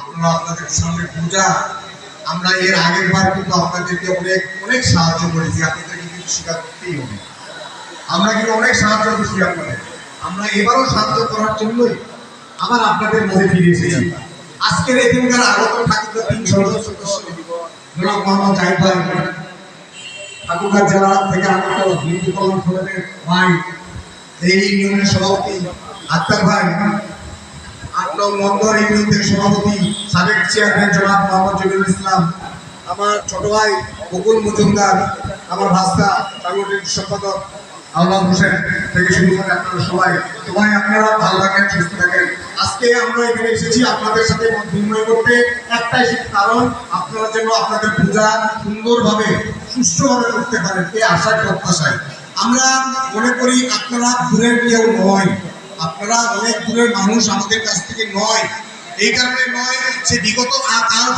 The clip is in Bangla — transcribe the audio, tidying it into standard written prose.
আপনারা আপনাদের সামনে পূজা, আমরা এর আগের বার কিন্তু আপনাদেরকে অনেক অনেক সাহায্য করেছি, আপনাদেরকে কিন্তু স্বীকার করতেই হবে। আমরা কিন্তু অনেক সাহায্য করছি আপনাদের, আমরা এবারও সাহায্য করার জন্যই আবার আপনাদের মধ্যে ফিরে এসেছি। আজকের এখানকার আগত ঠাকুরগাঁ 3 সদস্য জনাব মোহাম্মদ জাহিদ ভাই, ঠাকুরগাঁ জেলা থেকে আগত হিন্দু কল্যাণ সমিতির ভাই, এই ইউনিয়নের সভাপতি আক্তার ভাই, 8 নং মন্ডল ইউনিয়ন থেকে সভাপতি সাবেক চেয়ারম্যান জনাব মোহাম্মদ জমিরুল ইসলাম, আমার ছোট ভাই বকুল মজুমদার, আমার ভাস্তা সাংগঠনিক সম্পাদক আল্লাহ হোসেন থেকে শুরু করে আপনারা সবাই আপনারা ভালো থাকেন, সুস্থ থাকেন। আজকে আমরা এখানে এসেছি আপনাদের সাথে মত বিনিময় করতে, একটাই কারণ আপনারা যেন আপনাদের পূজা সুন্দরভাবে সুষ্ঠুভাবে করতে পারেন এই আশায় প্রত্যাশায়। আমরা মনে করি আপনারা দূরের কেউ নয়, আপনারা অনেক দূরের মানুষ, আমাদের কাছ থেকে নয়। এই কারণে নয় যে বিগত কাল